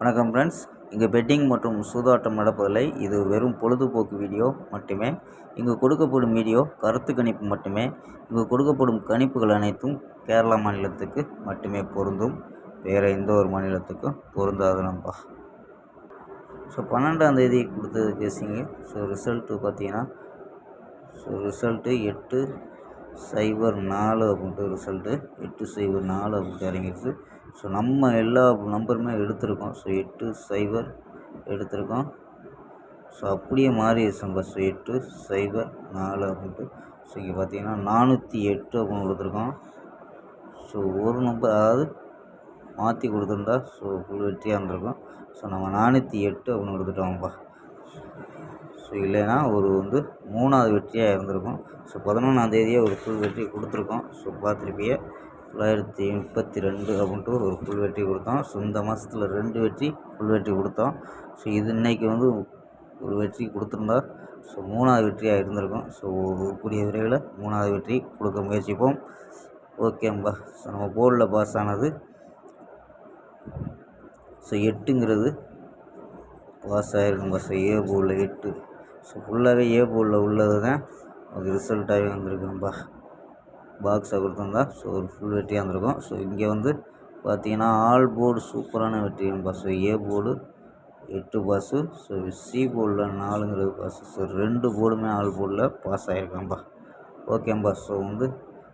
வணக்கம் ஃப்ரெண்ட்ஸ். இங்கே பெட்டிங் மற்றும் சூதாட்டம் நடப்பதில்லை. இது வெறும் பொழுதுபோக்கு வீடியோ மட்டுமே. இங்கு கொடுக்கப்படும் வீடியோ கருத்து கணிப்பு மட்டுமே. இங்கு கொடுக்கப்படும் கணிப்புகள் அனைத்தும் கேரளா மாநிலத்துக்கு மட்டுமே பொருந்தும். வேறு எந்த ஒரு மாநிலத்துக்கும் பொருந்தாது நண்பா. ஸோ 12ஆம் தேதி கொடுத்தது கேசிங்க. ஸோ ரிசல்ட்டு பார்த்தீங்கன்னா ரிசல்ட்டு 804 அப்படின்ட்டு ரிசல்ட்டு 804 அப்படின்ட்டு இறங்கிடுச்சு. ஸோ நம்ம எல்லா நம்பருமே எடுத்திருக்கோம். ஸோ 80 எடுத்திருக்கோம். ஸோ அப்படியே மாறிடுச்சு நம்ம. ஸோ 804 அப்படின்ட்டு. ஸோ இங்கே பார்த்தீங்கன்னா 408 அப்படின்னு கொடுத்துருக்கோம். ஸோ ஒரு நம்பர் அதாவது மாற்றி கொடுத்துருந்தா ஸோ ஃபுல் வெற்றியாக இருந்திருக்கும். ஸோ நம்ம 408 அப்படின்னு கொடுத்துட்டோம்ப்பா. ஸோ இல்லைன்னா ஒரு 3வது வெற்றியாக இருந்திருக்கும். ஸோ 11ஆம் தேதியே ஒரு ஃபுல் வெற்றி கொடுத்துருக்கோம். ஸோ பார்த்துருப்பிய 932 அப்படின்ட்டு ஒரு ஃபுல் வெற்றி கொடுத்தோம். ஸோ இந்த மாதத்தில் 2 வெற்றி ஃபுல் வெற்றி கொடுத்தோம். ஸோ இது இன்றைக்கி ஒரு வெற்றி கொடுத்துருந்தா ஸோ 3வது வெற்றியாக இருந்திருக்கும். ஸோ கூடிய விரைவில் 3வது வெற்றி கொடுக்க முயற்சிப்போம். ஓகேம்பா. ஸோ நம்ம போர்டில் பாஸ் ஆனது ஸோ 8ங்கிறது பாஸ் ஆகிருக்கும்பா. ஸோ ஏ போர்டில் 8. ஸோ ஃபுல்லாகவே ஏ போர்டில் உள்ளது தான் அது ரிசல்ட்டாகவே வந்திருக்கும்பா. பாக்ஸை கொடுத்துருந்தா ஸோ ஒரு ஃபுல் வெற்றியாக இருந்திருக்கும். ஸோ இங்கே பார்த்தீங்கன்னா ஆல் போர்டு சூப்பரான வெற்றிம்பா. So A board 8 pass. So C போர்டில் 4ங்கிறது பாஸு. ஸோ 2 போர்டுமே ஆல் போர்டில் பாஸ் ஆகிருக்காம்பா. ஓகேம்பா. ஸோ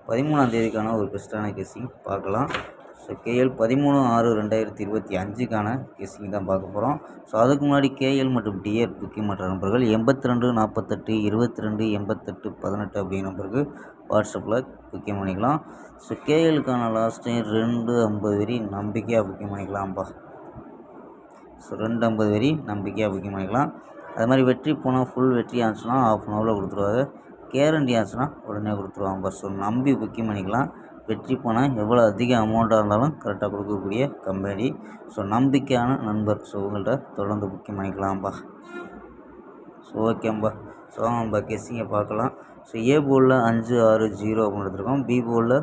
13ஆம் தேதிக்கான ஒரு பெஸ்ட்டான கெஸ்ஸிங் பார்க்கலாம். ஸோ கேஎல் 13/6/2025க்கான கெஸ்ஸிங் தான் பார்க்க போகிறோம். ஸோ அதுக்கு முன்னாடி கேஎல் மற்றும் டிஆர் புக்கிங் மற்ற நம்பர்கள் 82 48 22 88 18 அப்படிங்கிற நம்பருக்கு வாட்ஸ்அப்பில் புக்கிங் பண்ணிக்கலாம். ஸோ கேஎலுக்கான லாஸ்ட் டைம் 250 வெரி நம்பிக்கையாக புக்கிங் பண்ணிக்கலாம்ப்பா. ஸோ 250 வெரி நம்பிக்கையாக புக்கிங் பண்ணிக்கலாம். அது மாதிரி வெற்றி போனால் ஃபுல் வெற்றி ஆச்சுன்னா ½ அன் ஹவரில் கொடுத்துருவாங்க. கேரண்டி ஆச்சுன்னா உடனே கொடுத்துருவாங்க. ஸோ நம்பி புக்கிங் பண்ணிக்கலாம். வெற்றி போனால் எவ்வளோ அதிக அமௌண்ட்டாக இருந்தாலும் கரெக்டாக கொடுக்கக்கூடிய கம்பெனி. ஸோ நம்பிக்கையான நண்பர். ஸோ உங்கள்கிட்ட தொடர்ந்து புக்கிங் பண்ணிக்கலாம்ப்பா. ஸோ ஓகேம்பா. ஸோ வாங்கப்பா கெஸ்ஸிங்கை பார்க்கலாம். ஸோ ஏ போர்டில் 560 அப்படின்னு எடுத்துருக்கோம். பி போர்டில்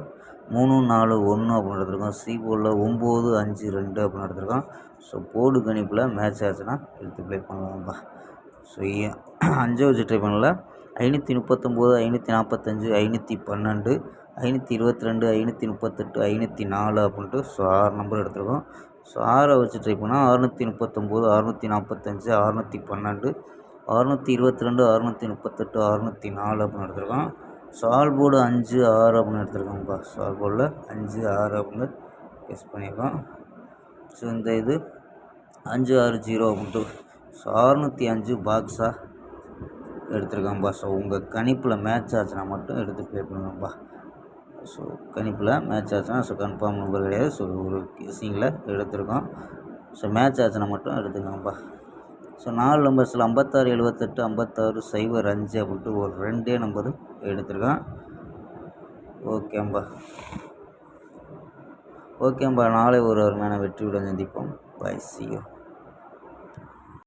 341 அப்படின்னு எடுத்துருக்கோம். சி போர்டில் 952 அப்படின்னு எடுத்துருக்கோம். ஸோ போர்டு கணிப்பில் மேட்ச் ஆச்சுன்னா எடுத்து ப்ளே பண்ணலாம்ப்பா. ஸோ 5 வச்சு ட்ரை பண்ணல. 539 545 512 522 538 504 அப்படின்ட்டு ஸோ 6 நம்பர் எடுத்துருக்கோம். ஸோ 6 வச்சு ட்ரை பண்ணால் 639 645 612 622 638 604 அப்படின்னு எடுத்துருக்கோம். ஸோ ஆல் போர்டு 5 6 அப்படின்னு எடுத்துருக்கோம்ப்பா. ஸோ ஆல் போர்டில் 5 6 அப்படின்னு கெஸ் பண்ணியிருக்கோம். ஸோ இந்த 560 அப்படின்ட்டு ஸோ 605 பாக்ஸாக எடுத்துருக்கோம்ப்பா. ஸோ உங்கள் கணிப்பில் மேட்ச் ஆச்சுன்னா மட்டும் எடுத்து ப்ளே பண்ணுங்கப்பா. ஸோ கணிப்பில் மேட்ச் ஆச்சுன்னா ஸோ கன்ஃபார்ம் நம்பர் கிடையாது. ஸோ ஒரு கெஸ்ஸிங்கில் எடுத்திருக்கோம். ஸோ மேட்ச் ஆச்சுன்னா மட்டும் எடுத்துக்கோங்கப்பா. ஸோ 4 நம்பர்ஸில் 56 78 56 05 அப்படின்ட்டு ஒரு 2 நம்பர் எடுத்திருக்கோம். ஓகேம்பா. நாளை ஒரு அருமையான வெற்றியுடன் சந்திப்போம். பை. See you.